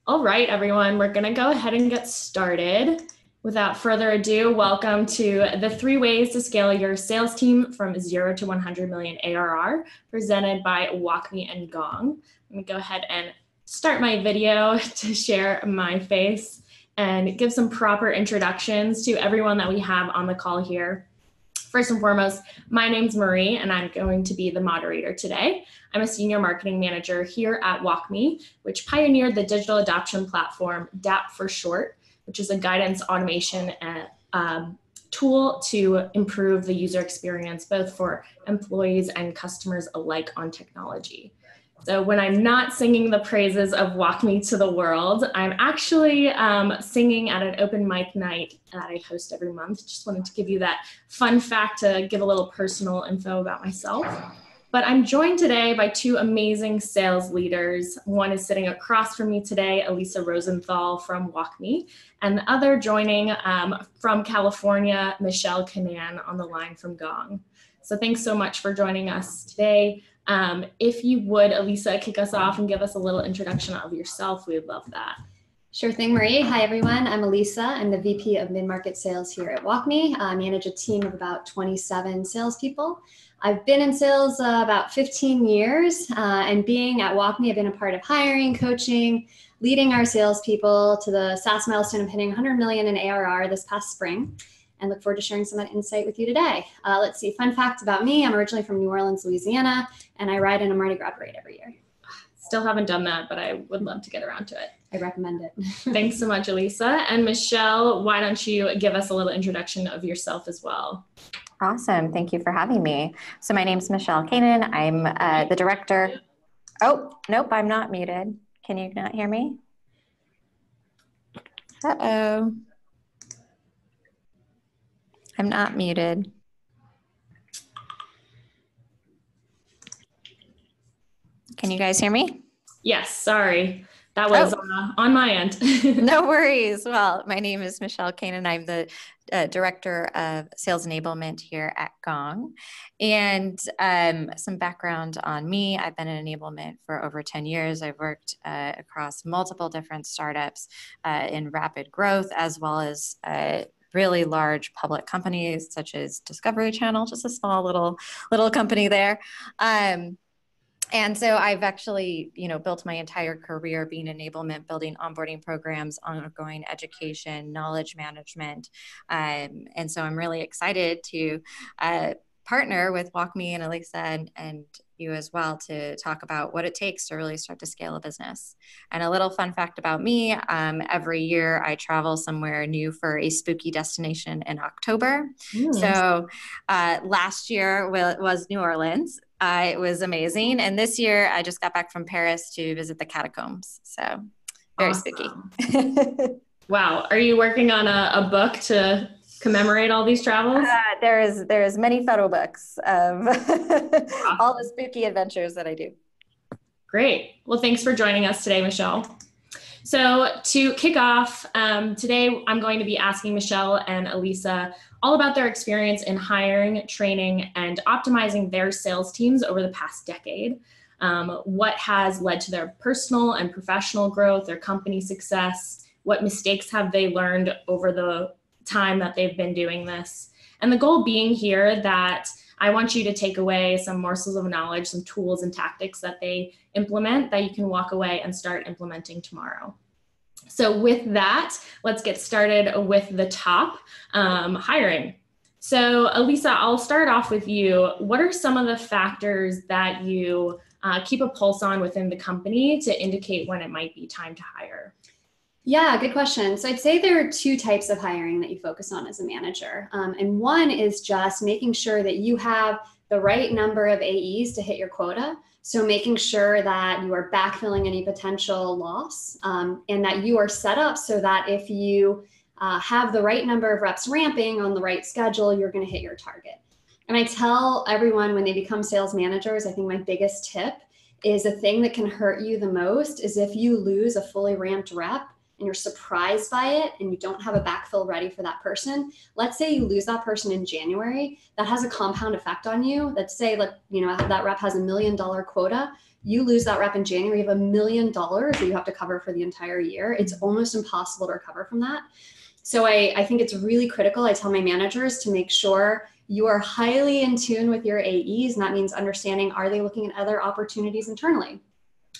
All right, everyone, we're going to go ahead and get started. Without further ado, welcome to the 3 ways to scale your sales team from 0 to 100 million ARR, presented by WalkMe and Gong. I'm going to go ahead and start my video to share my face and give some proper introductions to everyone that we have on the call here. First and foremost, my name's Marie, and I'm going to be the moderator today. I'm a senior marketing manager here at WalkMe, which pioneered the digital adoption platform, DAP for short, which is a guidance automation tool to improve the user experience, both for employees and customers alike on technology. So when I'm not singing the praises of WalkMe to the world, I'm actually singing at an open mic night that I host every month. Just wanted to give you that fun fact to give a little personal info about myself. But I'm joined today by 2 amazing sales leaders. One is sitting across from me today, Aliisa Rosenthal from WalkMe, and the other joining from California, Michelle Kanan on the line from Gong. So thanks so much for joining us today. If you would, Aliisa, kick us off and give us a little introduction of yourself, we would love that. Sure thing, Marie. Hi, everyone. I'm Aliisa. I'm the VP of Mid-Market Sales here at WalkMe. I manage a team of about 27 salespeople. I've been in sales about 15 years, and being at WalkMe, I've been a part of hiring, coaching, leading our salespeople to the SaaS milestone of hitting 100 million in ARR this past spring, and look forward to sharing some of that insight with you today. Let's see, fun fact about me, I'm originally from New Orleans, Louisiana, and I ride in a Mardi Gras parade every year. Still haven't done that, but I would love to get around to it. I recommend it. Thanks so much, Aliisa. And Michelle, why don't you give us a little introduction of yourself as well? Awesome. Thank you for having me. So my name's Michelle Kanan. I'm the director. Oh, nope, I'm not muted. Can you not hear me? Uh-oh. I'm not muted. Can you guys hear me? Yes, sorry. That was on my end. No worries. Well, my name is Michelle Kanan. I'm the Director of Sales Enablement here at Gong. And some background on me, I've been in enablement for over 10 years. I've worked across multiple different startups in rapid growth, as well as really large public companies such as Discovery Channel, just a small little company there. And so I've actually, built my entire career being enablement, building onboarding programs, ongoing education, knowledge management. And so I'm really excited to partner with WalkMe and Aliisa and you as well to talk about what it takes to really start to scale a business. And a little fun fact about me, every year I travel somewhere new for a spooky destination in October. So last year was New Orleans. It was amazing. And this year I just got back from Paris to visit the catacombs. So very awesome. Spooky. Wow. Are you working on a book to commemorate all these travels? There's many photo books of all the spooky adventures that I do. Great. Well, thanks for joining us today, Michelle. So to kick off, today I'm going to be asking Michelle and Aliisa all about their experience in hiring, training, and optimizing their sales teams over the past decade. What has led to their personal and professional growth, their company success? What mistakes have they learned over the time that they've been doing this? And the goal being here that I want you to take away some morsels of knowledge, some tools and tactics that they implement that you can walk away and start implementing tomorrow. So with that, let's get started with the top, hiring. So Aliisa, I'll start off with you. What are some of the factors that you keep a pulse on within the company to indicate when it might be time to hire? Yeah, good question. So I'd say there are 2 types of hiring that you focus on as a manager. And one is just making sure that you have the right number of AEs to hit your quota. So making sure that you are backfilling any potential loss and that you are set up so that if you have the right number of reps ramping on the right schedule, you're going to hit your target. And I tell everyone when they become sales managers, I think my biggest tip is the thing that can hurt you the most is if you lose a fully ramped rep and you're surprised by it and you don't have a backfill ready for that person, let's say you lose that person in January, that has a compound effect on you. Let's say, like, that rep has $1 million quota. You lose that rep in January, you have $1 million that you have to cover for the entire year. It's almost impossible to recover from that. So I think it's really critical. I tell my managers to make sure you are highly in tune with your AEs. And that means understanding, are they looking at other opportunities internally?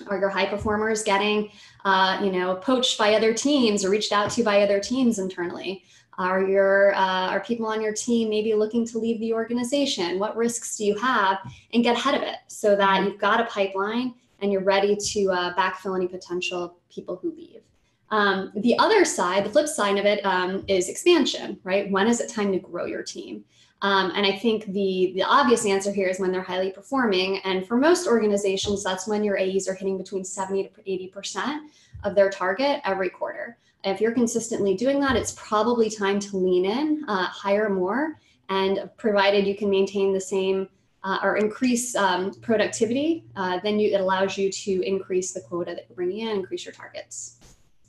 Are your high performers getting, poached by other teams or reached out to by other teams internally? Are people on your team maybe looking to leave the organization? What risks do you have? And get ahead of it so that you've got a pipeline and you're ready to backfill any potential people who leave. The other side, the flip side of it, is expansion, right? When is it time to grow your team? And I think the obvious answer here is when they're highly performing. And for most organizations, that's when your AEs are hitting between 70 to 80% of their target every quarter. If you're consistently doing that, it's probably time to lean in, hire more, and provided you can maintain the same or increase productivity, then it allows you to increase the quota that you're bringing in, increase your targets.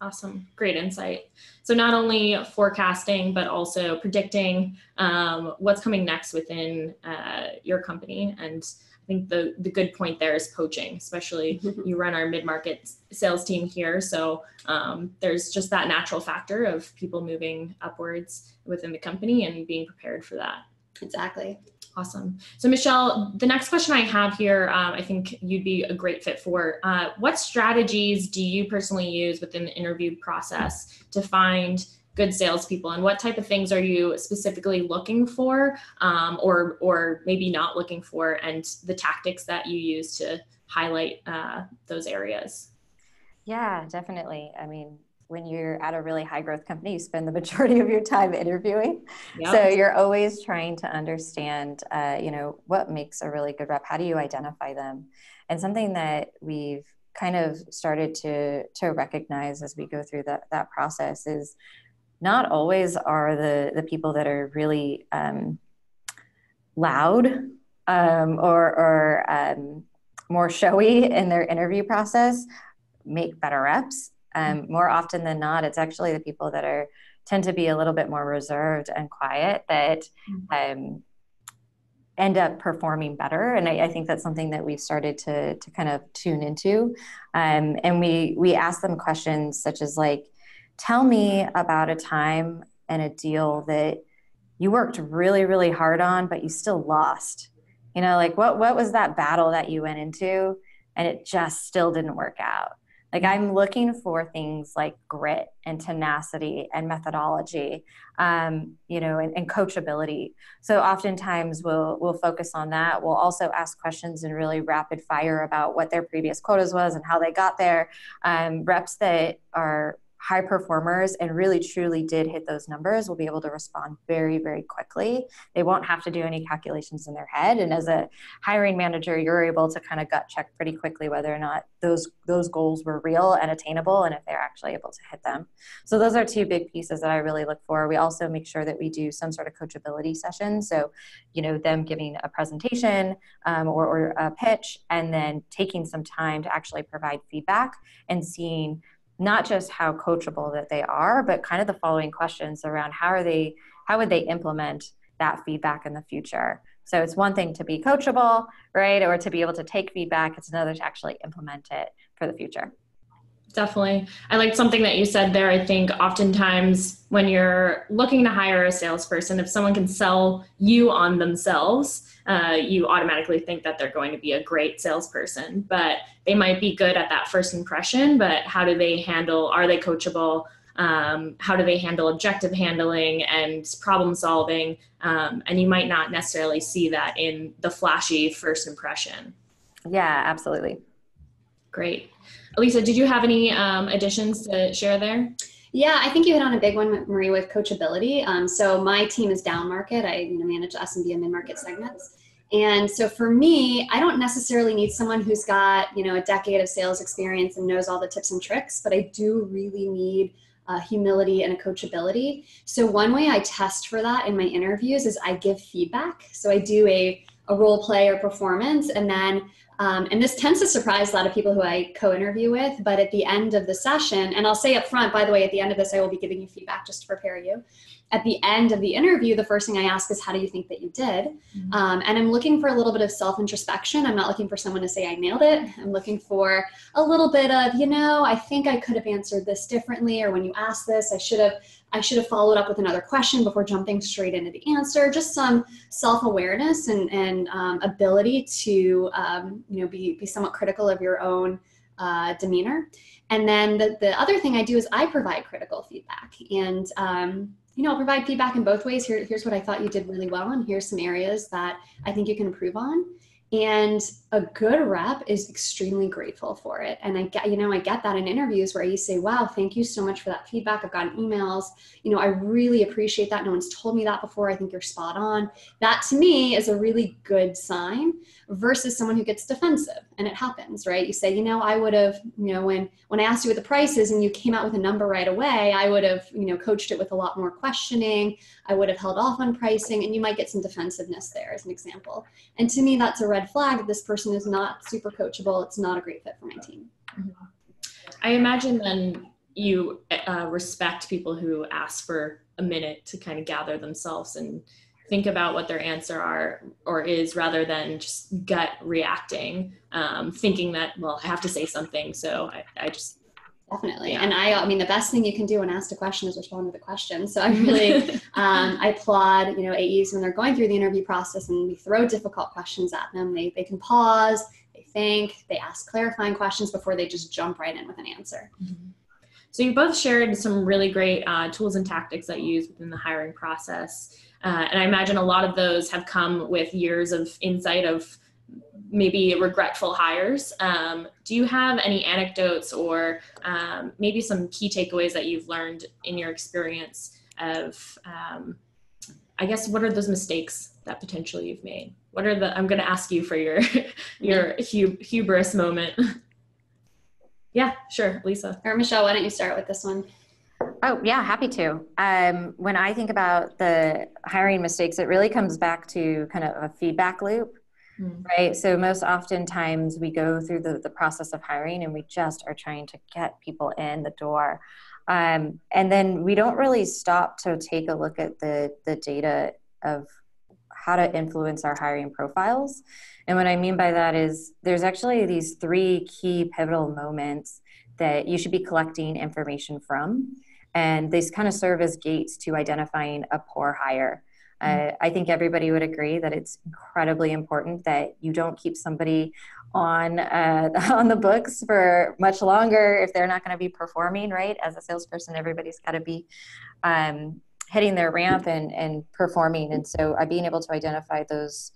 Awesome. Great insight. So not only forecasting, but also predicting what's coming next within your company. And I think the good point there is poaching, especially you run our mid-market sales team here. So there's just that natural factor of people moving upwards within the company and being prepared for that. Exactly. Awesome. So Michelle, the next question I have here, I think you'd be a great fit for. What strategies do you personally use within the interview process to find good salespeople, and what type of things are you specifically looking for, or maybe not looking for, and the tactics that you use to highlight those areas? Yeah, definitely. I mean, when you're at a really high growth company, you spend the majority of your time interviewing. Yep. So you're always trying to understand, what makes a really good rep? How do you identify them? And something that we've kind of started to recognize as we go through that process is not always are the people that are really loud or more showy in their interview process make better reps. More often than not, it's actually the people that tend to be a little bit more reserved and quiet that end up performing better. And I think that's something that we've started to kind of tune into. And we ask them questions such as, like, tell me about a time and a deal that you worked really, really hard on, but you still lost. Like what was that battle that you went into and it just still didn't work out? Like, I'm looking for things like grit and tenacity and methodology, and coachability. So oftentimes we'll focus on that. We'll also ask questions in really rapid fire about what their previous quotas was and how they got there. Reps that are high performers and really truly did hit those numbers will be able to respond very, very quickly. They won't have to do any calculations in their head. And as a hiring manager, you're able to kind of gut check pretty quickly whether or not those goals were real and attainable and if they're actually able to hit them. So those are two big pieces that I really look for. We also make sure that we do some sort of coachability session. So, them giving a presentation or a pitch and then taking some time to actually provide feedback and seeing not just how coachable that they are, but kind of the following questions around how would they implement that feedback in the future. So it's one thing to be coachable, right? Or to be able to take feedback. It's another to actually implement it for the future. Definitely. I liked something that you said there. I think oftentimes when you're looking to hire a salesperson, if someone can sell you on themselves, you automatically think that they're going to be a great salesperson, but they might be good at that first impression, but how do they handle, are they coachable? How do they handle objective handling and problem solving? And you might not necessarily see that in the flashy first impression. Yeah, absolutely. Great. Aliisa, did you have any additions to share there? Yeah, I think you hit on a big one, Marie, with coachability. So my team is down market. I manage SMB and mid-market segments. And so for me, I don't necessarily need someone who's got, a decade of sales experience and knows all the tips and tricks, but I do really need humility and a coachability. So one way I test for that in my interviews is I give feedback. So I do a a role play or performance. And then, and this tends to surprise a lot of people who I co-interview with, but at the end of the session, and I'll say up front, by the way, at the end of this, I will be giving you feedback just to prepare you. At the end of the interview, the first thing I ask is, how do you think that you did? And I'm looking for a little bit of self-introspection. I'm not looking for someone to say I nailed it. I'm looking for a little bit of, I think I could have answered this differently, or when you asked this, I should have followed up with another question before jumping straight into the answer. Just some self-awareness and ability to be somewhat critical of your own demeanor. And then the other thing I do is I provide critical feedback. And I'll provide feedback in both ways. Here's what I thought you did really well, and here's some areas that I think you can improve on. And a good rep is extremely grateful for it. And I get that in interviews where you say, wow, thank you so much for that feedback. I've gotten emails. I really appreciate that. No one's told me that before. I think you're spot on. That to me is a really good sign versus someone who gets defensive. And it happens, right? You say, I would have, when I asked you what the price is and you came out with a number right away, I would have, coached it with a lot more questioning. I would have held off on pricing, and you might get some defensiveness there as an example. And to me, that's a red flag that this person is not super coachable. It's not a great fit for my team. I imagine then you respect people who ask for a minute to kind of gather themselves and think about what their answer is, rather than just gut reacting, thinking that, well, I have to say something. So I just. Definitely. Yeah. And I mean, the best thing you can do when asked a question is respond to the question. So I really, I applaud, AEs when they're going through the interview process and we throw difficult questions at them. They can pause, they think, they ask clarifying questions before they just jump right in with an answer. Mm-hmm. So you both shared some really great tools and tactics that you use within the hiring process. And I imagine a lot of those have come with years of insight of maybe regretful hires. Do you have any anecdotes or maybe some key takeaways that you've learned in your experience of, I guess, what are those mistakes that potentially you've made? I'm going to ask you for your hubris moment. Yeah, sure. Lisa. Or Michelle, why don't you start with this one? Oh, yeah, happy to. When I think about the hiring mistakes, it really comes back to kind of a feedback loop. Right. So most oftentimes we go through the process of hiring and we just are trying to get people in the door. And then we don't really stop to take a look at the data of how to influence our hiring profiles. And what I mean by that is there's actually these 3 key pivotal moments that you should be collecting information from. And these kind of serve as gates to identifying a poor hire. I think everybody would agree that it's incredibly important that you don't keep somebody on the books for much longer if they're not going to be performing, right? As a salesperson, everybody's got to be hitting their ramp and performing. And so being able to identify those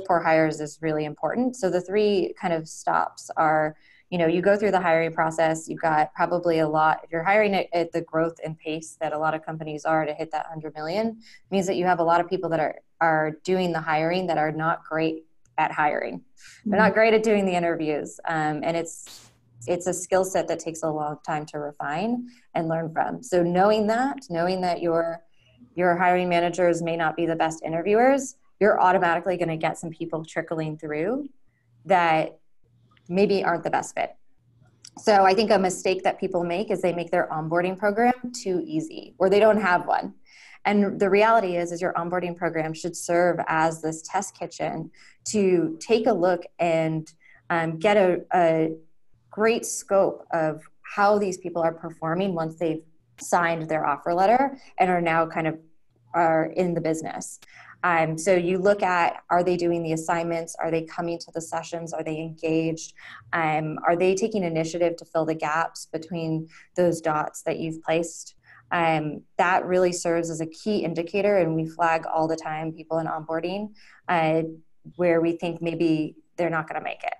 poor hires is really important. So the 3 kind of stops are, you go through the hiring process, you've got probably a lot, if you're hiring at the growth and pace that a lot of companies are to hit that 100 million, means that you have a lot of people that are doing the hiring that are not great at hiring. They're not great at doing the interviews. And it's a skill set that takes a long time to refine and learn from. So knowing that your hiring managers may not be the best interviewers, you're automatically going to get some people trickling through that maybe aren't the best fit. So I think a mistake that people make is they make their onboarding program too easy, or they don't have one. And the reality is your onboarding program should serve as this test kitchen to take a look and get a great scope of how these people are performing once they've signed their offer letter and are now are in the business. So you look at, are they doing the assignments? Are they coming to the sessions? Are they engaged? Are they taking initiative to fill the gaps between those dots that you've placed? That really serves as a key indicator, and we flag all the time people in onboarding where we think maybe they're not going to make it.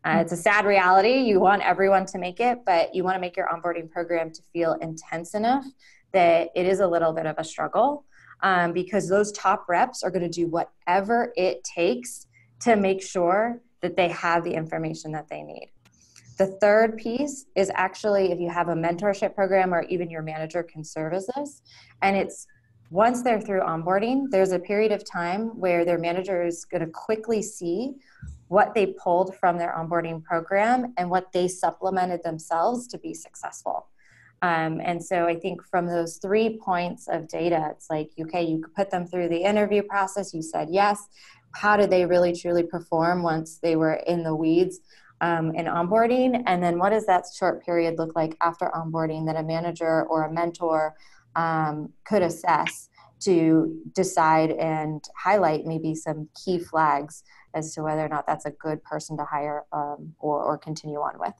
It's a sad reality. You want everyone to make it, but you want to make your onboarding program to feel intense enough that it is a little bit of a struggle. Because those top reps are going to do whatever it takes to make sure that they have the information that they need. The third piece is actually if you have a mentorship program or even your manager can serve as this, and it's once they're through onboarding, there's a period of time where their manager is going to quickly see what they pulled from their onboarding program and what they supplemented themselves to be successful. And so I think from those 3 points of data, it's like, okay, you could put them through the interview process. You said yes. How did they really truly perform once they were in the weeds in onboarding? And then what does that short period look like after onboarding that a manager or a mentor could assess to decide and highlight maybe some key flags as to whether or not that's a good person to hire or continue on with.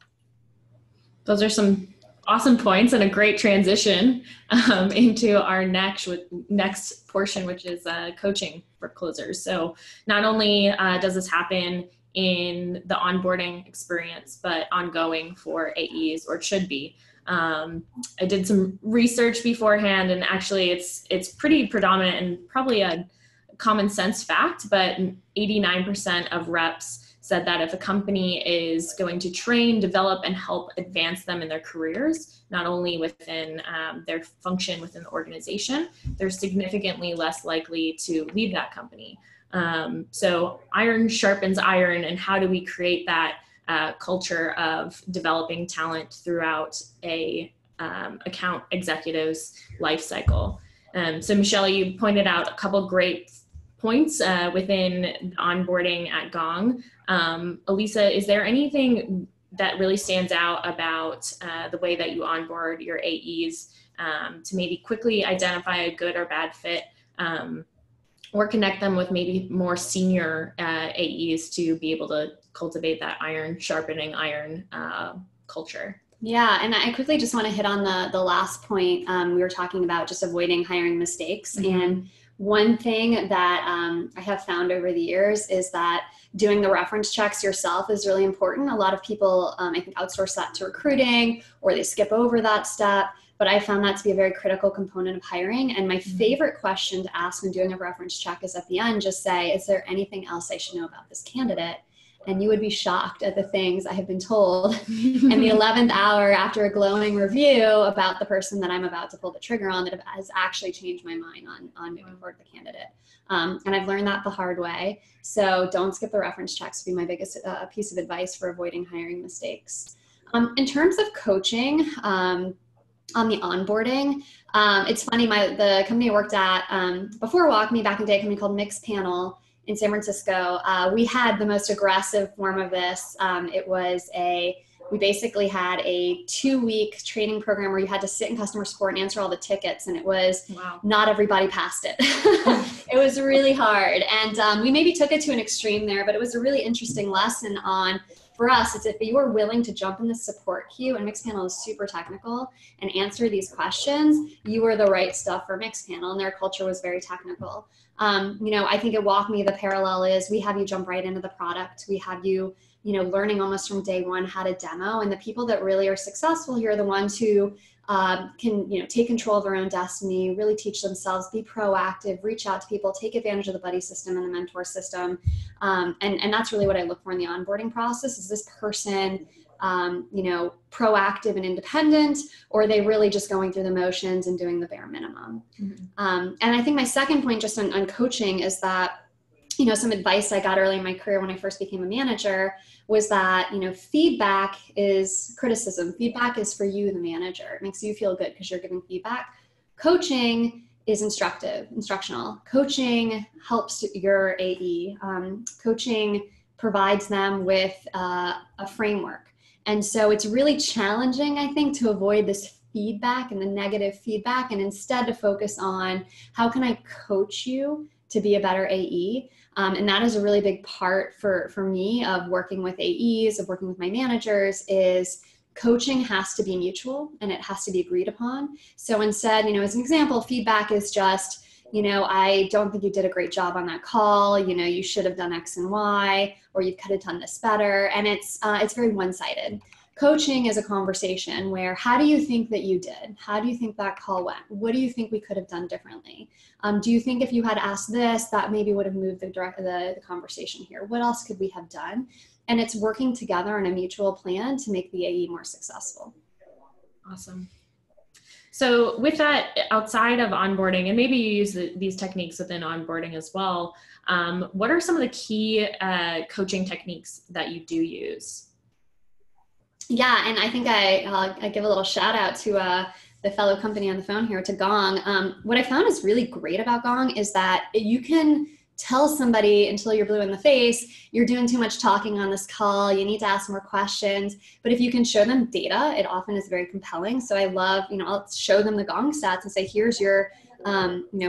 Those are some awesome points and a great transition into our next portion, which is coaching for closers. So not only does this happen in the onboarding experience, but ongoing for AEs, or it should be. I did some research beforehand, and actually it's pretty predominant and probably a common sense fact, but 89% of reps said that if a company is going to train, develop, and help advance them in their careers, not only within their function within the organization, they're significantly less likely to leave that company. So iron sharpens iron, and how do we create that culture of developing talent throughout a account executive's life cycle? So Michelle, you pointed out a couple great points within onboarding at Gong. Aliisa, is there anything that really stands out about the way that you onboard your AEs to maybe quickly identify a good or bad fit, or connect them with maybe more senior AEs to be able to cultivate that iron sharpening iron culture? Yeah, and I quickly just want to hit on the last point. We were talking about just avoiding hiring mistakes. Mm-hmm. And one thing that I have found over the years is that doing the reference checks yourself is really important. A lot of people, I think, outsource that to recruiting, or they skip over that step. But I found that to be a very critical component of hiring. And my favorite question to ask when doing a reference check is at the end, just say, is there anything else I should know about this candidate? And you would be shocked at the things I have been told in the 11th hour after a glowing review about the person that I'm about to pull the trigger on that has actually changed my mind on moving forward with the candidate. And I've learned that the hard way. So don't skip the reference checks would be my biggest piece of advice for avoiding hiring mistakes. In terms of coaching, on the onboarding, it's funny, the company I worked at before WalkMe, back in the day, a company called Mixpanel in San Francisco, we had the most aggressive form of this. We basically had a 2-week training program where you had to sit in customer support and answer all the tickets, and it was not everybody passed it. It was really hard, and we maybe took it to an extreme there, but it was a really interesting lesson on, for us, it's if you are willing to jump in the support queue, and Mixpanel is super technical, and answer these questions, you are the right stuff for Mixpanel, and their culture was very technical. I think at WalkMe, the parallel is we have you jump right into the product. We have you, learning almost from day one how to demo, and the people that really are successful here are the ones who can, take control of their own destiny, really teach themselves, be proactive, reach out to people, take advantage of the buddy system and the mentor system. And that's really what I look for in the onboarding process. Is this person, proactive and independent, or are they really just going through the motions and doing the bare minimum? Mm-hmm. And I think my second point just on coaching is that, some advice I got early in my career when I first became a manager was that, feedback is criticism. Feedback is for you, the manager. It makes you feel good because you're giving feedback. Coaching is instructional. Coaching helps your AE. Coaching provides them with a framework. And so it's really challenging, I think, to avoid this feedback and the negative feedback, and instead to focus on how can I coach you to be a better AE. And that is a really big part for me of working with AEs, of working with my managers, is coaching has to be mutual and it has to be agreed upon. So instead, as an example, feedback is just, I don't think you did a great job on that call. You should have done X and Y, or you could have done this better. And it's very one-sided. Coaching is a conversation where, how do you think that you did? How do you think that call went? What do you think we could have done differently? Do you think if you had asked this, that maybe would have moved the conversation here? What else could we have done? And it's working together on a mutual plan to make the AE more successful. Awesome. So with that, outside of onboarding, and maybe you use these techniques within onboarding as well, what are some of the key coaching techniques that you do use? Yeah, and I think I give a little shout out to the fellow company on the phone here, to Gong. What I found is really great about Gong is that you can tell somebody until you're blue in the face, you're doing too much talking on this call, you need to ask more questions. But if you can show them data, it often is very compelling. So I love, I'll show them the Gong stats and say, here's your,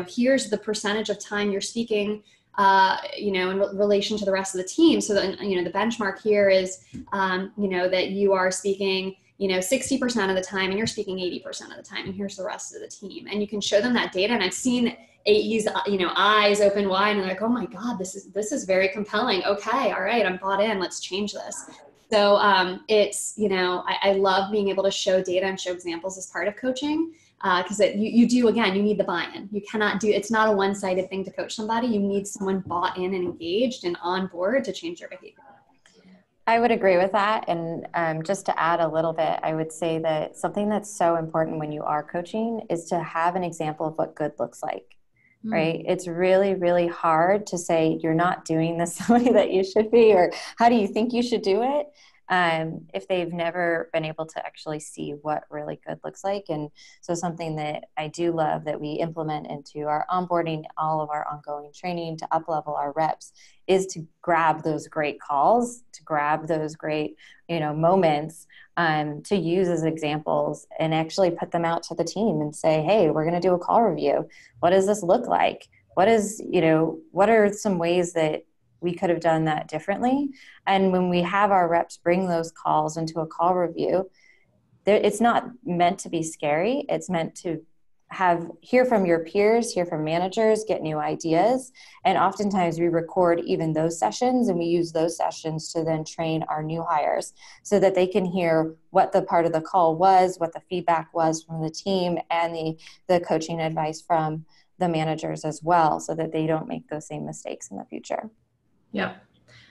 here's the percentage of time you're speaking, in relation to the rest of the team. So that, the benchmark here is, that you are speaking, 60% of the time and you're speaking 80% of the time, and here's the rest of the team. And you can show them that data. And I've seen AE's, eyes open wide, and they're like, oh my God, this is very compelling. Okay. All right. I'm bought in. Let's change this. So it's, I love being able to show data and show examples as part of coaching. Because you do, again, you need the buy-in. You cannot it's not a one-sided thing to coach somebody. You need someone bought in and engaged and on board to change their behavior. I would agree with that. And just to add a little bit, I would say that something that's so important when you are coaching is to have an example of what good looks like, right? It's really, really hard to say you're not doing this the way that you should be, or how do you think you should do it? If they've never been able to actually see what really good looks like. And so something that I do love that we implement into our onboarding, all of our ongoing training to up-level our reps, is to grab those great calls, to grab those great, moments, to use as examples and actually put them out to the team and say, hey, we're going to do a call review. What does this look like? What are some ways that we could have done that differently? And when we have our reps bring those calls into a call review, it's not meant to be scary. It's meant to hear from your peers, hear from managers, get new ideas. And oftentimes we record even those sessions, and we use those sessions to then train our new hires so that they can hear what the part of the call was, what the feedback was from the team, and the coaching advice from the managers as well, so that they don't make those same mistakes in the future. Yeah.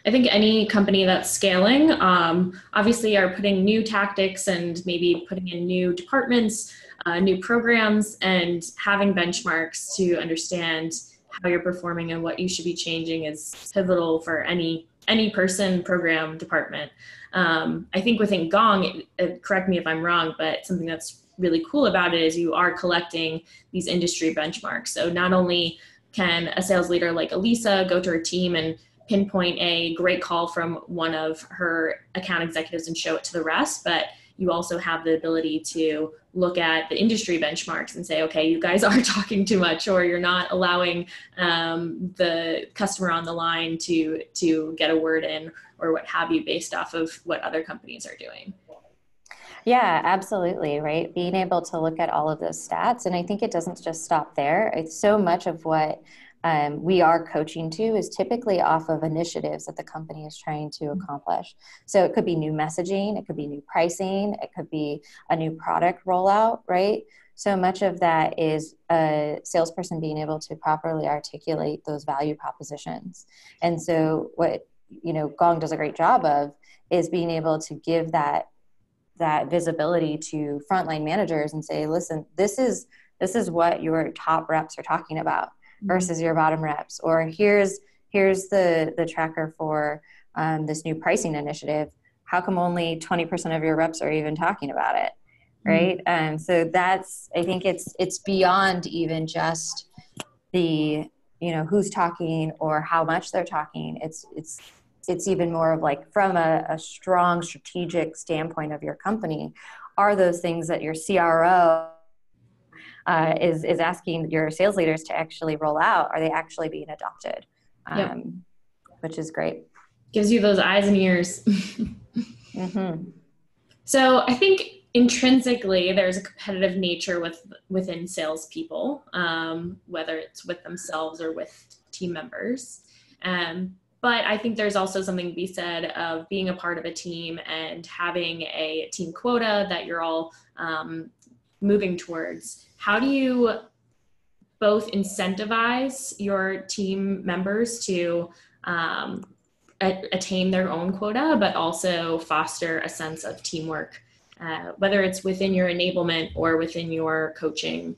I think any company that's scaling, obviously are putting new tactics and maybe putting in new departments, new programs, and having benchmarks to understand how you're performing and what you should be changing is pivotal for any person, program, department. I think within Gong, correct me if I'm wrong, but something that's really cool about it is you are collecting these industry benchmarks. So not only can a sales leader like Aliisa go to her team and pinpoint a great call from one of her account executives and show it to the rest, but you also have the ability to look at the industry benchmarks and say, okay, you guys are talking too much, or you're not allowing the customer on the line to get a word in, or what have you, based off of what other companies are doing. Yeah, absolutely, right? Being able to look at all of those stats. And I think it doesn't just stop there. It's so much of what we are coaching to is typically off of initiatives that the company is trying to accomplish. So it could be new messaging, it could be new pricing, it could be a new product rollout, right? So much of that is a salesperson being able to properly articulate those value propositions. And so what, Gong does a great job of is being able to give that visibility to frontline managers and say, listen, this is what your top reps are talking about versus your bottom reps, or here's the tracker for this new pricing initiative. How come only 20% of your reps are even talking about it, right? So I think it's beyond even just the who's talking or how much they're talking. It's even more of like from a strong strategic standpoint of your company. Are those things that your CRO is asking your sales leaders to actually roll out, are they actually being adopted? Which is great. Gives you those eyes and ears. So I think intrinsically there's a competitive nature within salespeople, whether it's with themselves or with team members. But I think there's also something to be said of being a part of a team and having a team quota that you're all moving towards. How do you both incentivize your team members to attain their own quota, but also foster a sense of teamwork whether it's within your enablement or within your coaching.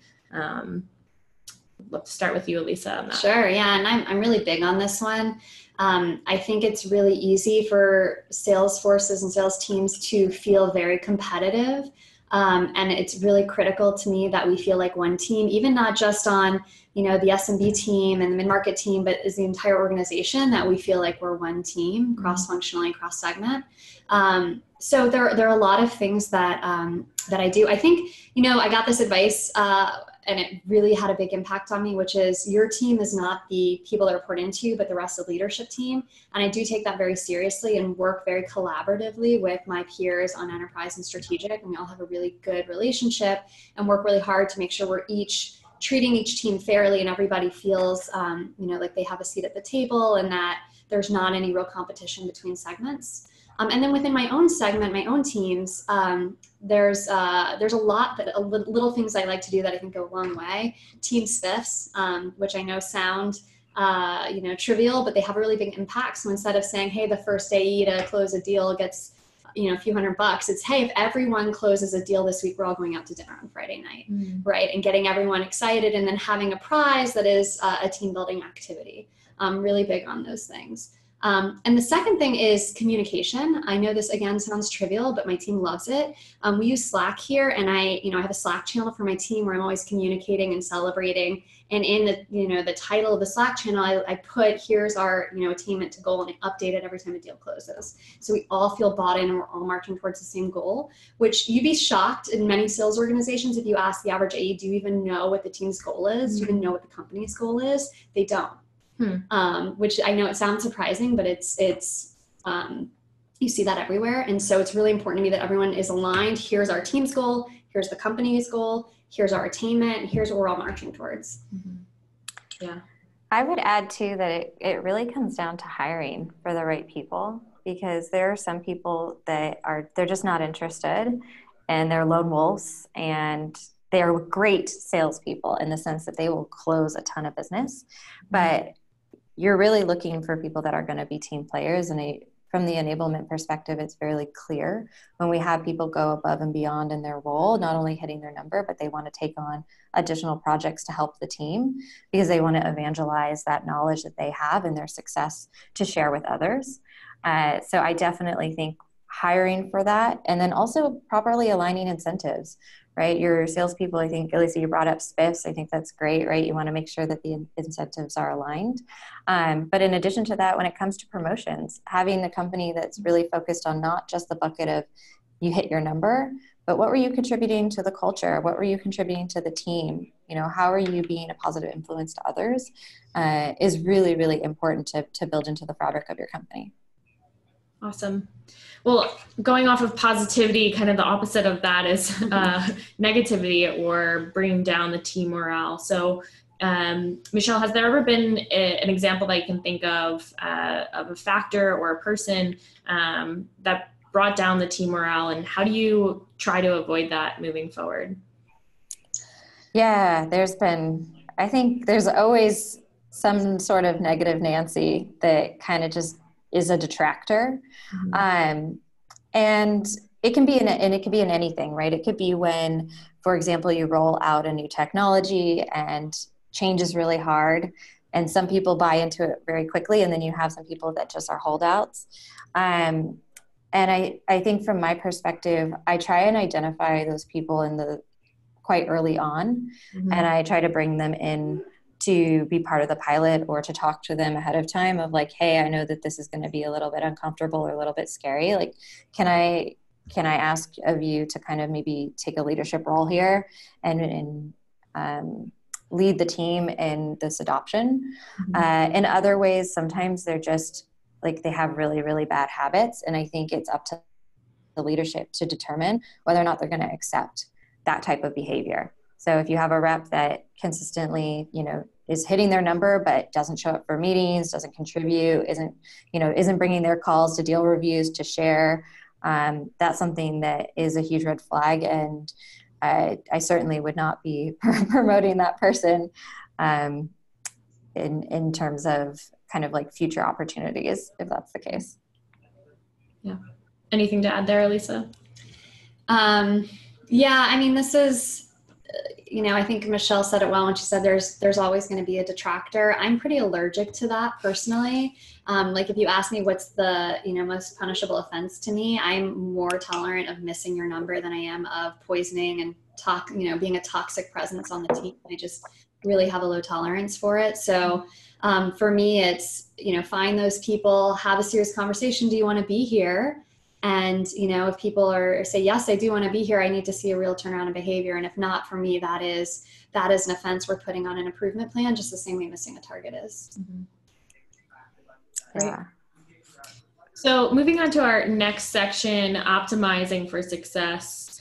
Let's start with you, Aliisa, on that. Sure, yeah, and I'm really big on this one. I think it's really easy for sales forces and sales teams to feel very competitive. And it's really critical to me that we feel like one team, even not just on, the SMB team and the mid-market team, but as the entire organization, that we feel like we're one team, cross-functionally, cross-segment. So there are a lot of things that I do. I think, I got this advice, and it really had a big impact on me, which is your team is not the people that report into you, but the rest of the leadership team. And I do take that very seriously and work very collaboratively with my peers on enterprise and strategic. And we all have a really good relationship and work really hard to make sure we're each treating each team fairly and everybody feels, like they have a seat at the table and that there's not any real competition between segments. And then within my own segment, my own teams, there's a lot that little things I like to do that I think go a long way. Team spiffs, which I know sound trivial, but they have a really big impact. So instead of saying, hey, the first AE to close a deal gets a few $100, it's, hey, if everyone closes a deal this week, we're all going out to dinner on Friday night, right? And getting everyone excited and then having a prize that is a team building activity. I'm really big on those things. And the second thing is communication. I know this again sounds trivial, but my team loves it. We use Slack here, and I have a Slack channel for my team where I'm always communicating and celebrating. And in the title of the Slack channel, I put, here's our attainment to goal, and I update it every time a deal closes. So we all feel bought in and we're all marching towards the same goal, which you'd be shocked in many sales organizations if you ask the average AE, do you even know what the team's goal is? Do you even know what the company's goal is? They don't. Which I know it sounds surprising, but it's you see that everywhere. And so it's really important to me that everyone is aligned. Here's our team's goal. Here's the company's goal. Here's our attainment. Here's what we're all marching towards. Yeah. I would add too that it really comes down to hiring for the right people, because there are some people that they're just not interested and they're lone wolves, and they're great salespeople in the sense that they will close a ton of business, but you're really looking for people that are going to be team players. And from the enablement perspective, it's fairly clear when we have people go above and beyond in their role, not only hitting their number, but they want to take on additional projects to help the team because they want to evangelize that knowledge that they have and their success to share with others. So I definitely think hiring for that, and then also properly aligning incentives. Right, your salespeople, I think, Aliisa, you brought up spiffs. I think that's great, right? You want to make sure that the incentives are aligned. But in addition to that, when it comes to promotions, having the company that's really focused on not just the bucket of you hit your number, but what were you contributing to the culture? What were you contributing to the team? How are you being a positive influence to others is really, really important to build into the fabric of your company. Awesome. Well, going off of positivity, kind of the opposite of that is negativity or bringing down the team morale. So, Michelle, has there ever been an example that you can think of a factor or a person that brought down the team morale, and how do you try to avoid that moving forward? Yeah, I think there's always some sort of negative Nancy that kind of just is a detractor. And it can be in anything, right? It could be when, for example, you roll out a new technology and change is really hard, and some people buy into it very quickly, and then you have some people that just are holdouts. And I think from my perspective, I try and identify those people quite early on, and I try to bring them in to be part of the pilot or to talk to them ahead of time of like, hey, I know that this is going to be a little bit uncomfortable or a little bit scary. Like, can I ask of you to kind of maybe take a leadership role here and lead the team in this adoption? In other ways, sometimes they're just like, they have really, really bad habits. And I think it's up to the leadership to determine whether or not they're going to accept that type of behavior. So if you have a rep that consistently, is hitting their number, but doesn't show up for meetings, doesn't contribute, isn't bringing their calls to deal reviews to share, that's something that is a huge red flag. And I certainly would not be promoting that person in terms of kind of like future opportunities, if that's the case. Yeah. Anything to add there, Aliisa? Yeah, I mean, this is, I think Michelle said it well when she said there's always going to be a detractor. I'm pretty allergic to that personally. Like if you ask me what's the, most punishable offense to me, I'm more tolerant of missing your number than I am of poisoning and being a toxic presence on the team. I just really have a low tolerance for it. So for me, it's, find those people, have a serious conversation. Do you want to be here? And, if people say, yes, I do want to be here, I need to see a real turnaround in behavior. And if not, for me, that is an offense we're putting on an improvement plan, just the same way missing a target is. Mm-hmm. Yeah. Right. So moving on to our next section, optimizing for success.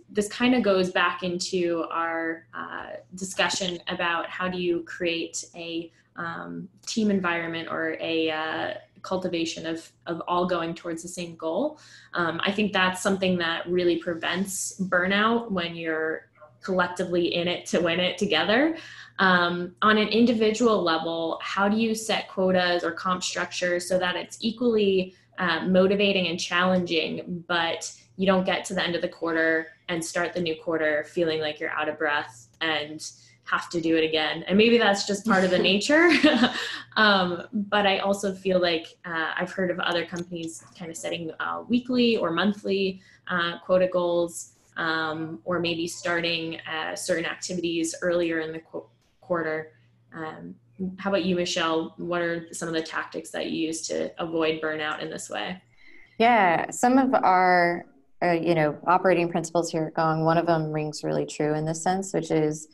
This kind of goes back into our discussion about how do you create a team environment or a cultivation of all going towards the same goal. I think that's something that really prevents burnout when you're collectively in it to win it together. On an individual level, how do you set quotas or comp structures so that it's equally motivating and challenging, but you don't get to the end of the quarter and start the new quarter feeling like you're out of breath and have to do it again? And maybe that's just part of the nature. But I also feel like I've heard of other companies kind of setting weekly or monthly quota goals, or maybe starting certain activities earlier in the quarter. How about you, Michelle? What are some of the tactics that you use to avoid burnout in this way? Yeah, some of our operating principles here at Gong, one of them rings really true in this sense, which is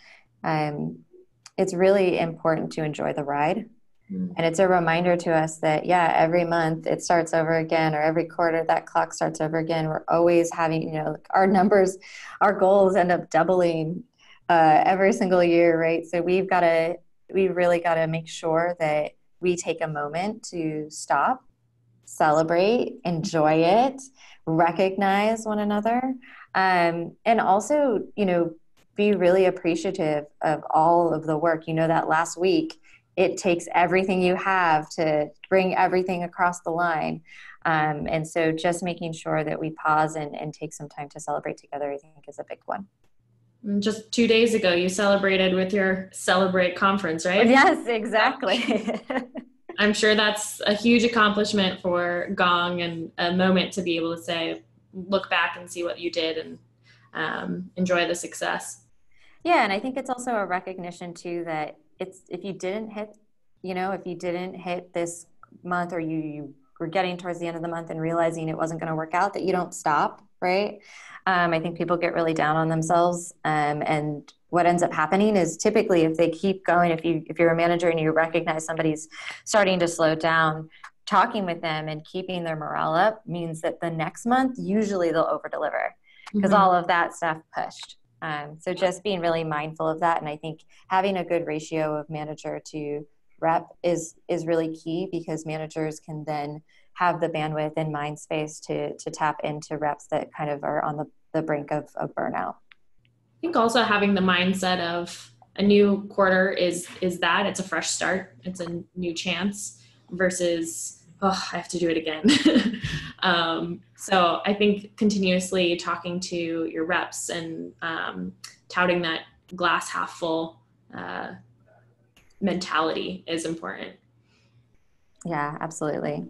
it's really important to enjoy the ride. Mm-hmm. And it's a reminder to us that, every month it starts over again, or every quarter that clock starts over again. We're always having, our numbers, our goals end up doubling every single year, right? So we really got to make sure that we take a moment to stop, celebrate, enjoy it, recognize one another, and also, be really appreciative of all of the work. That last week, it takes everything you have to bring everything across the line. And so just making sure that we pause and take some time to celebrate together, I think, is a big one. Just 2 days ago, you celebrated with your Celebrate conference, right? Yes, exactly. I'm sure that's a huge accomplishment for Gong and a moment to be able to say, look back and see what you did and enjoy the success. Yeah, and I think it's also a recognition too that if you didn't hit this month, or you were getting towards the end of the month and realizing it wasn't going to work out, that you don't stop, right? I think people get really down on themselves, and what ends up happening is typically if they keep going, if you're a manager and you recognize somebody's starting to slow down, talking with them and keeping their morale up means that the next month usually they'll over deliver because all of that stuff pushed. So just being really mindful of that. And I think having a good ratio of manager to rep is really key, because managers can then have the bandwidth and mind space to tap into reps that kind of are on the brink of burnout. I think also having the mindset of a new quarter is that it's a fresh start. It's a new chance versus, I have to do it again. So I think continuously talking to your reps and touting that glass half full mentality is important. Yeah, absolutely.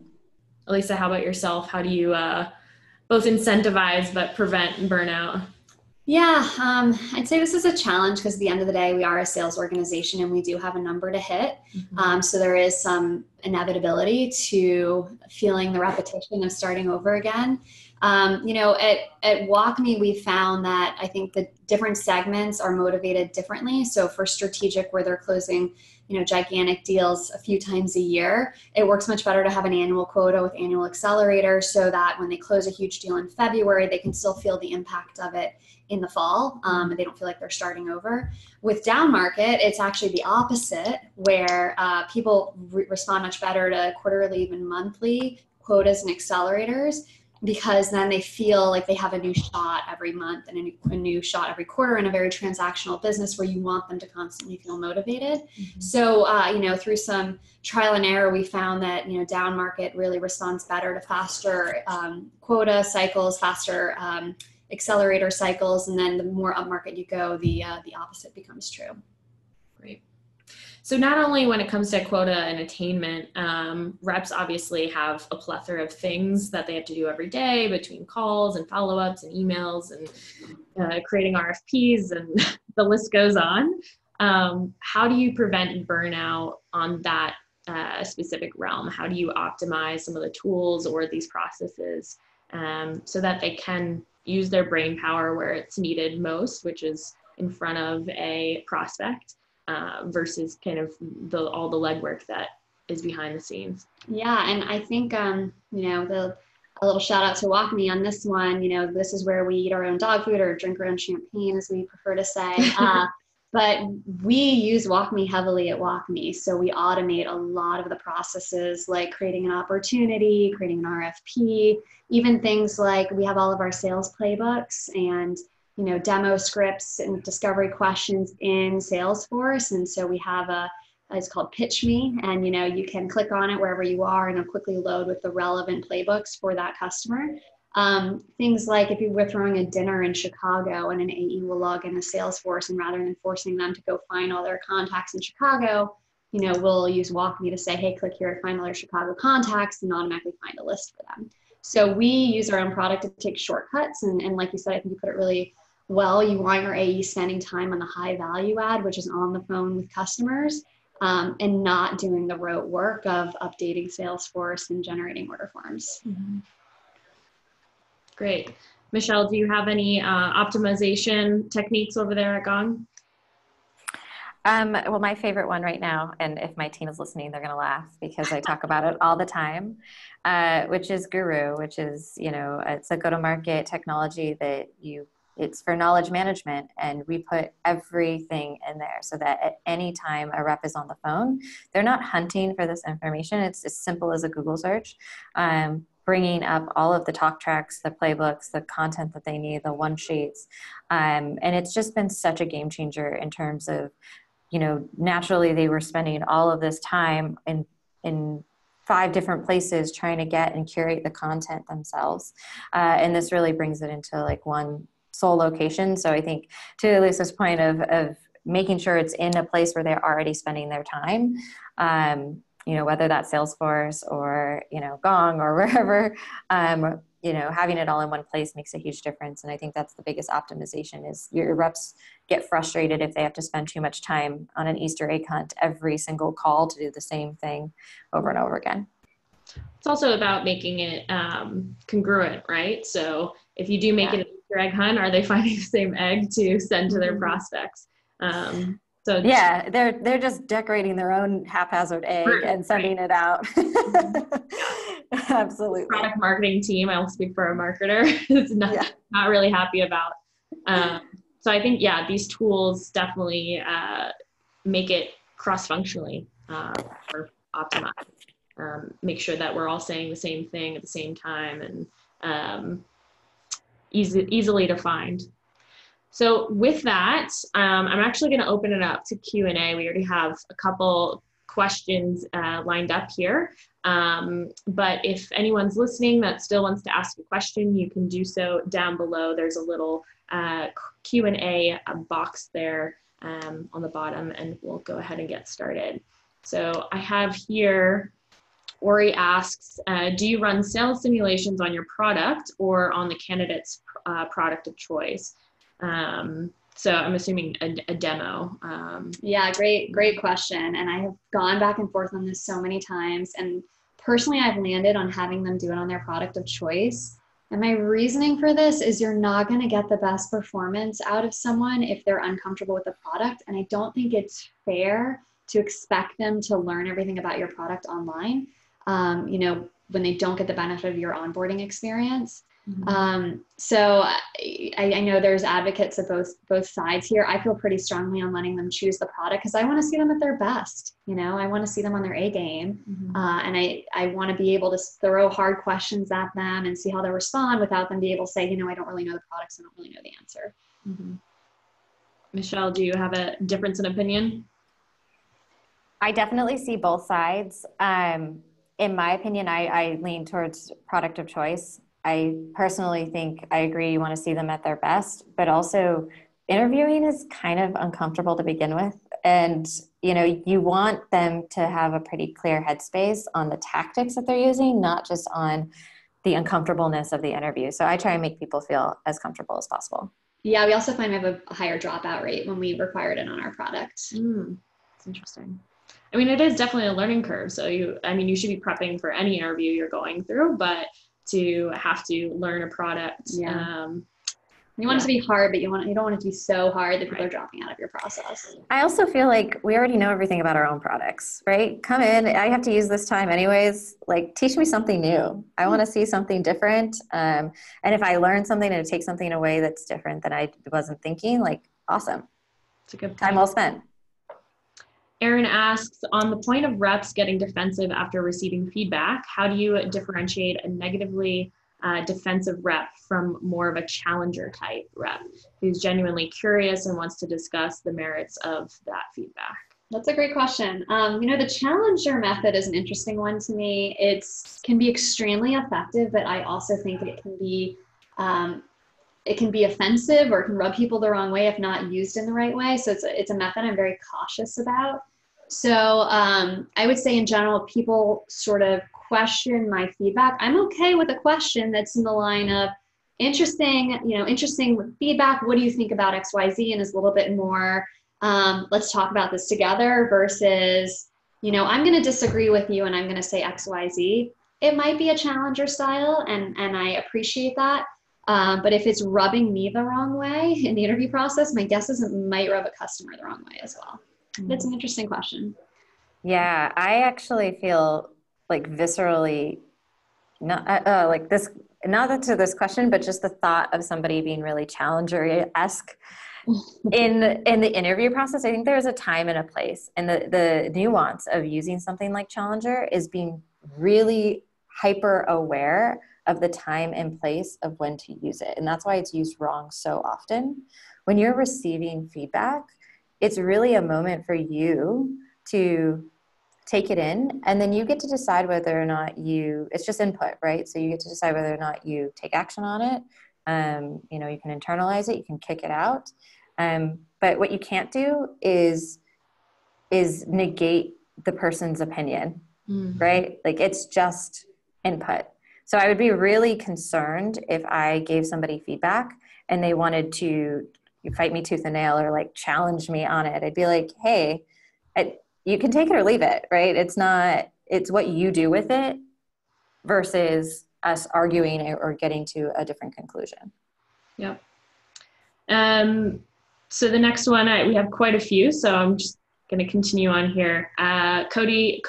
Aliisa, how about yourself? How do you both incentivize but prevent burnout? Yeah, I'd say this is a challenge because at the end of the day, we are a sales organization and we do have a number to hit. Mm-hmm. So there is some inevitability to feeling the repetition of starting over again. At WalkMe, we found that I think the different segments are motivated differently. So for strategic, where they're closing, gigantic deals a few times a year, it works much better to have an annual quota with annual accelerators so that when they close a huge deal in February, they can still feel the impact of it in the fall, and they don't feel like they're starting over. With down market, it's actually the opposite, where people respond much better to quarterly, even monthly quotas and accelerators, because then they feel like they have a new shot every month and a new shot every quarter in a very transactional business where you want them to constantly feel motivated. Mm-hmm. So, through some trial and error, we found that, down market really responds better to faster quota cycles, faster accelerator cycles. And then the more upmarket you go, the opposite becomes true. Great. So not only when it comes to quota and attainment, reps obviously have a plethora of things that they have to do every day between calls and follow-ups and emails and creating RFPs, and the list goes on. How do you prevent burnout on that specific realm? How do you optimize some of the tools or these processes so that they can use their brain power where it's needed most, which is in front of a prospect? Versus kind of all the legwork that is behind the scenes. Yeah, and I think a little shout out to WalkMe on this one. This is where we eat our own dog food or drink our own champagne, as we prefer to say. But we use WalkMe heavily at WalkMe, so we automate a lot of the processes, like creating an opportunity, creating an RFP, even things like we have all of our sales playbooks and demo scripts and discovery questions in Salesforce. And so we have it's called Pitch Me, and you can click on it wherever you are and it'll quickly load with the relevant playbooks for that customer. Things like if you were throwing a dinner in Chicago and an AE will log into Salesforce, and rather than forcing them to go find all their contacts in Chicago, we'll use WalkMe to say, hey, click here to find all their Chicago contacts, and automatically find a list for them. So we use our own product to take shortcuts. And like you said, I think you put it really well. You want your AE spending time on the high value add, which is on the phone with customers, and not doing the rote work of updating Salesforce and generating order forms. Mm-hmm. Great. Michelle, do you have any optimization techniques over there at Gong? Well, my favorite one right now, and if my team is listening, they're going to laugh because I talk about it all the time, which is Guru, which is, it's a go-to-market technology that it's for knowledge management, and we put everything in there so that at any time a rep is on the phone, they're not hunting for this information. It's as simple as a Google search, bringing up all of the talk tracks, the playbooks, the content that they need, the one sheets. And it's just been such a game changer in terms of, naturally they were spending all of this time in 5 different places trying to get and curate the content themselves. And this really brings it into like one sole location. So I think to Lisa's point of making sure it's in a place where they're already spending their time, whether that's Salesforce or, Gong or wherever, having it all in one place makes a huge difference. And I think that's the biggest optimization is your reps get frustrated if they have to spend too much time on an Easter egg hunt every single call to do the same thing over and over again. It's also about making it congruent, right? So if you do make it an Easter egg hunt, are they finding the same egg to send to their prospects? So yeah, they're just decorating their own haphazard egg and sending it out. Absolutely. Product marketing team, I'll speak for a marketer, is not really happy about. So I think, these tools definitely make it cross-functionally or optimized. Make sure that we're all saying the same thing at the same time and easily to find. So with that, I'm actually going to open it up to Q&A. We already have a couple questions lined up here. But if anyone's listening that still wants to ask a question, you can do so down below. There's a little Q&A box there on the bottom, and we'll go ahead and get started. So I have here, Ori asks, do you run sales simulations on your product or on the candidate's product of choice? So I'm assuming a demo. Yeah, great question. And I have gone back and forth on this so many times. And personally, I've landed on having them do it on their product of choice. And my reasoning for this is you're not going to get the best performance out of someone if they're uncomfortable with the product. And I don't think it's fair to expect them to learn everything about your product online, when they don't get the benefit of your onboarding experience. Mm-hmm. So I know there's advocates of both sides here. I feel pretty strongly on letting them choose the product because I want to see them at their best. I want to see them on their A game. Mm-hmm. And I want to be able to throw hard questions at them and see how they respond without them being able to say, I don't really know the product, so I don't really know the answer. Mm-hmm. Michelle, do you have a difference in opinion? I definitely see both sides. In my opinion, I lean towards product of choice. I personally think I agree you want to see them at their best, but also interviewing is kind of uncomfortable to begin with. And, you want them to have a pretty clear headspace on the tactics that they're using, not just on the uncomfortableness of the interview. So I try and make people feel as comfortable as possible. Yeah, we also find we have a higher dropout rate when we required it on our product. That's interesting. I mean, it is definitely a learning curve. So you should be prepping for any interview you're going through, but to have to learn a product. You want it to be hard, but you don't want it to be so hard that people are dropping out of your process. I also feel like we already know everything about our own products, right? Come in, I have to use this time anyways. Like, teach me something new. I want to see something different. And if I learn something and it takes something away that's different than I wasn't thinking, like, awesome. It's a good point. Time well spent. Aaron asks, on the point of reps getting defensive after receiving feedback, how do you differentiate a negatively defensive rep from more of a challenger type rep who's genuinely curious and wants to discuss the merits of that feedback? That's a great question. The challenger method is an interesting one to me. It can be extremely effective, but I also think it can be offensive, or it can rub people the wrong way if not used in the right way. So it's a method I'm very cautious about. So I would say in general, people sort of question my feedback. I'm okay with a question that's in the line of interesting feedback. What do you think about XYZ? And is a little bit more, let's talk about this together, versus, I'm going to disagree with you and I'm going to say XYZ. It might be a challenger style, and I appreciate that. But if it's rubbing me the wrong way in the interview process, my guess is it might rub a customer the wrong way as well. That's an interesting question. Yeah, I actually feel like viscerally, not to this question, but just the thought of somebody being really challenger-esque in the interview process. I think there's a time and a place, and the nuance of using something like challenger is being really hyper aware of the time and place of when to use it. And that's why it's used wrong so often. When you're receiving feedback, it's really a moment for you to take it in, and then you get to decide whether or not it's just input, right? So you get to decide whether or not you take action on it. You can internalize it, you can kick it out. But what you can't do is negate the person's opinion, right? Like, it's just input. So I would be really concerned if I gave somebody feedback and they wanted to fight me tooth and nail or like challenge me on it. I'd be like, hey, you can take it or leave it, right? It's what you do with it versus us arguing or getting to a different conclusion. Yep. So the next one, we have quite a few, so I'm just going to continue on here. Kobe,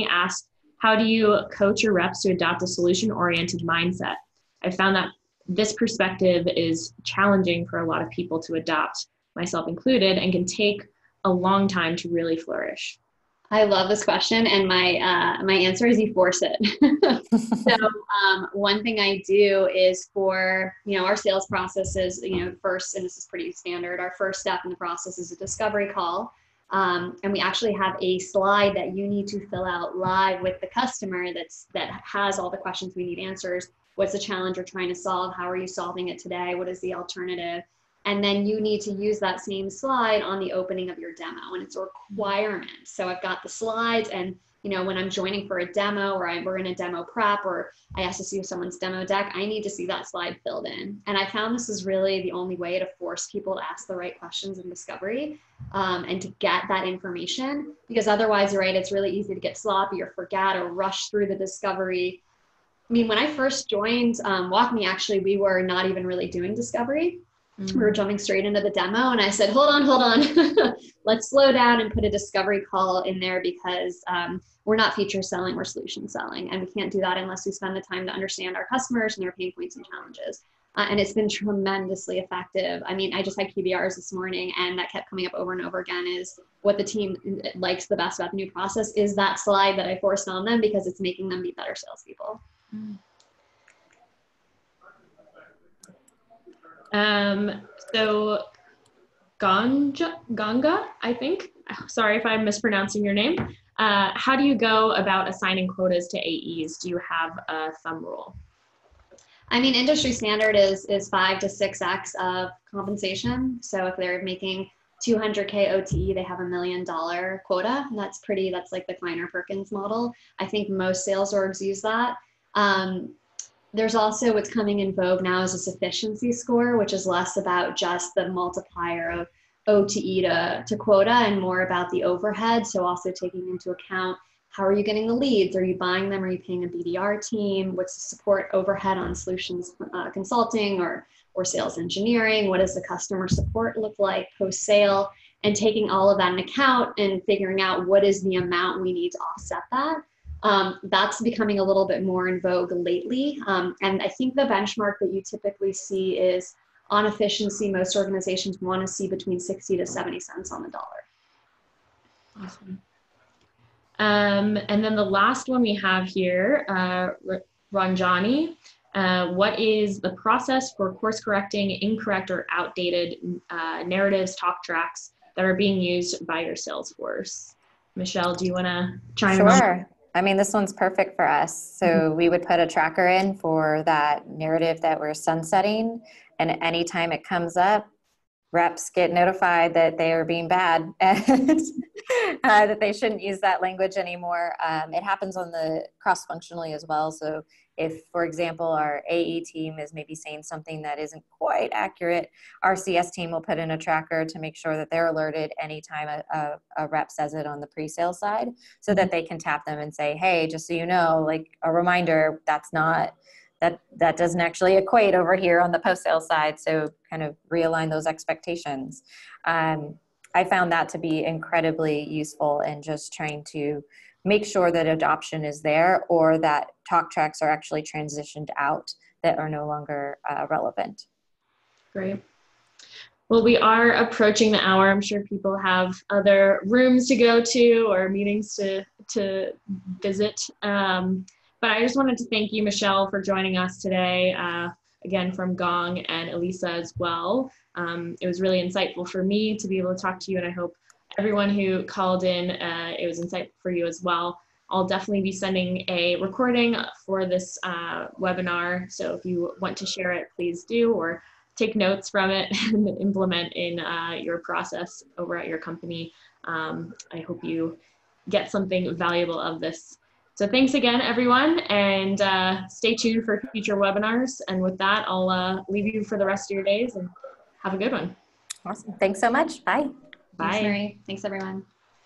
asked, how do you coach your reps to adopt a solution-oriented mindset? I found that this perspective is challenging for a lot of people to adopt, myself included, and can take a long time to really flourish. I love this question, and my answer is you force it. So one thing I do is for our sales processes, first, and this is pretty standard, our first step in the process is a discovery call. And we actually have a slide that you need to fill out live with the customer that has all the questions we need answers. What's the challenge you're trying to solve? How are you solving it today? What is the alternative? And then you need to use that same slide on the opening of your demo, and it's a requirement. So I've got the slides, and when I'm joining for a demo, or we're in a demo prep, or I ask to see someone's demo deck, I need to see that slide filled in. And I found this is really the only way to force people to ask the right questions in discovery, and to get that information, because otherwise, you're right, it's really easy to get sloppy or forget or rush through the discovery. I mean, when I first joined WalkMe, actually, we were not even really doing discovery. We were jumping straight into the demo, and I said, hold on. Let's slow down and put a discovery call in there, because we're not feature selling, we're solution selling. And we can't do that unless we spend the time to understand our customers and their pain points and challenges. And it's been tremendously effective. I mean, I just had QBRs this morning, and that kept coming up over and over again, is what the team likes the best about the new process is that slide that I forced on them, because it's making them be better salespeople. So Ganga, I think, sorry if I'm mispronouncing your name. How do you go about assigning quotas to AEs? Do you have a thumb rule? I mean, industry standard is 5 to 6x of compensation. So if they're making 200K OTE, they have $1 million quota. And that's like the Kleiner-Perkins model. I think most sales orgs use that. There's also what's coming in vogue now is a sufficiency score, which is less about just the multiplier of OTE to quota and more about the overhead. So also taking into account, how are you getting the leads? Are you buying them? Are you paying a BDR team? What's the support overhead on solutions consulting or sales engineering? What does the customer support look like post-sale? And taking all of that into account and figuring out what is the amount we need to offset that. That's becoming a little bit more in vogue lately. And I think the benchmark that you typically see is on efficiency, most organizations want to see between 60 to 70 cents on the dollar. Awesome. And then the last one we have here, Ranjani, what is the process for course correcting incorrect or outdated narratives, talk tracks that are being used by your sales force? Michelle, do you want to chime in? Sure. I mean, this one's perfect for us. So we would put a tracker in for that narrative that we're sunsetting. And anytime it comes up, reps get notified that they are being bad and that they shouldn't use that language anymore. It happens on the cross-functionally as well. So if, for example, our AE team is maybe saying something that isn't quite accurate, our CS team will put in a tracker to make sure that they're alerted anytime a rep says it on the pre-sale side, so that they can tap them and say, hey, just so you know, like a reminder, that doesn't actually equate over here on the post-sale side. So kind of realign those expectations. I found that to be incredibly useful in just trying to make sure that adoption is there, or that talk tracks are actually transitioned out that are no longer relevant. Great. Well, we are approaching the hour. I'm sure people have other rooms to go to or meetings to visit. But I just wanted to thank you, Michelle, for joining us today, again, from Gong and Aliisa as well. It was really insightful for me to be able to talk to you, and I hope everyone who called in, it was insightful for you as well. I'll definitely be sending a recording for this webinar, so if you want to share it, please do, or take notes from it and implement in your process over at your company. I hope you get something valuable of this. So thanks again, everyone, and stay tuned for future webinars. And with that, I'll leave you for the rest of your days and have a good one. Awesome. Thanks so much. Bye. Bye. Thanks, Mary. Thanks, everyone.